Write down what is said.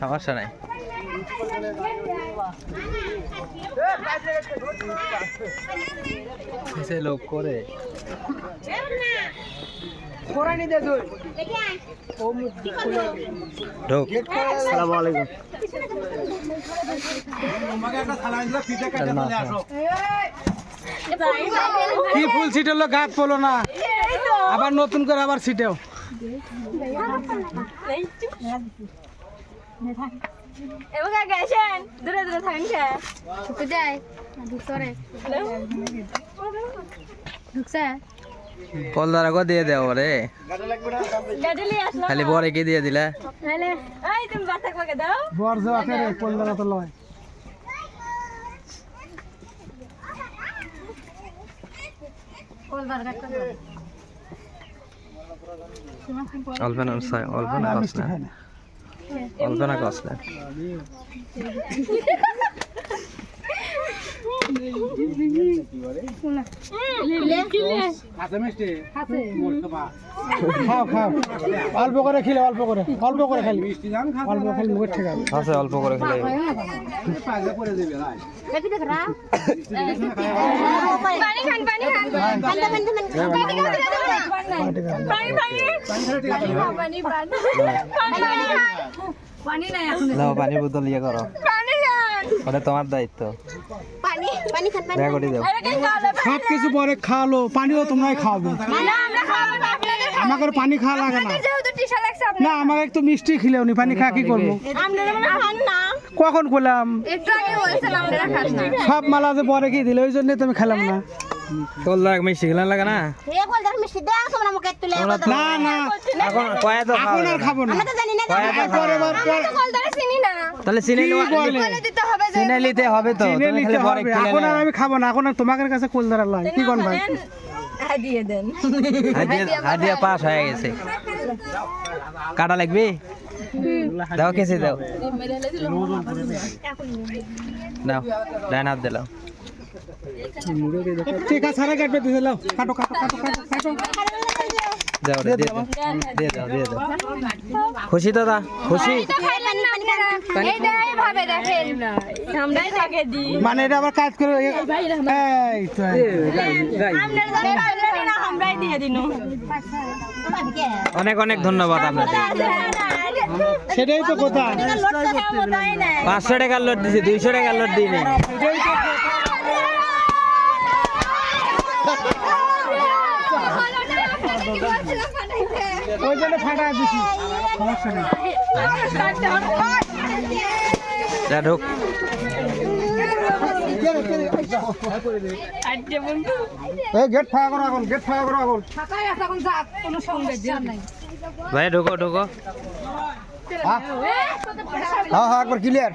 সমস্যা নাই। ऐसे लोग करे ঢোক। আসসালামু আলাইকুম। কি ফুল ছিটালো গাছ পড়লো না, আবার নতুন করে আবার ছিটেও। কলদারা কো দিয়ে দেও রে, খালি বরে কি দিয়ে দিলা? বর যে আছে রে কলদারা তো লয়। অল্পনা কসনা অল্প করে খেলে অল্প করে খালি অল্প খালি মুখে ঠেকাবে। আচ্ছা অল্প করে খেলে পানি বোতল ইয়ে করো, ওটা তোমার দায়িত্ব। সব কিছু পরে খাওয়ালো, পানিও তোমরাই খাওয়াবে। আমাকে পানি খাওয়া লাগে না, না আমাকে একটু মিষ্টি খেলেও নি, পানি খাওয়া কি করবো? কখন করলাম? সব মালা যে পরে কি দিলে, ওই জন্য তুমি খেলাম না। কলদার মিষ্টি খেলাম লাগে না, না না এখন এখন আর খাবো না। তাহলে চিনি নিতে হবে তো, এখন আর আমি খাবো না। এখন আর তোমাদের কাছে কলদার লাই কি কোন ভাই হাদিয়া পাস হয়ে গেছে। কাটা লাগবে, দাও কেসে দাও, দাও ডান হাত দিলাম। ঠিক আছে সারা কাটবে দিতে দাও, কাটো কাটো কাটো কাটো দাও রে, দিয়ে দাও দিয়ে দাও। খুশি দাদা খুশি? মানে এটা আবার কাজ করে অনেক অনেক ধন্যবাদ আপনাদের। সেটাই তো কথা, 500 টাকার লোড দিছি, 200 টাকার লোড দিই নাই। ওই জন্য ফাটা দিছি, সমস্যা নেই। ঢোক গেট ফাঁকা করো এখন, গেট ফাঁকা করো এখন ভাই, ঢোকো ঢোকো। হ্যাঁ হ্যাঁ একবার ক্লিয়ার।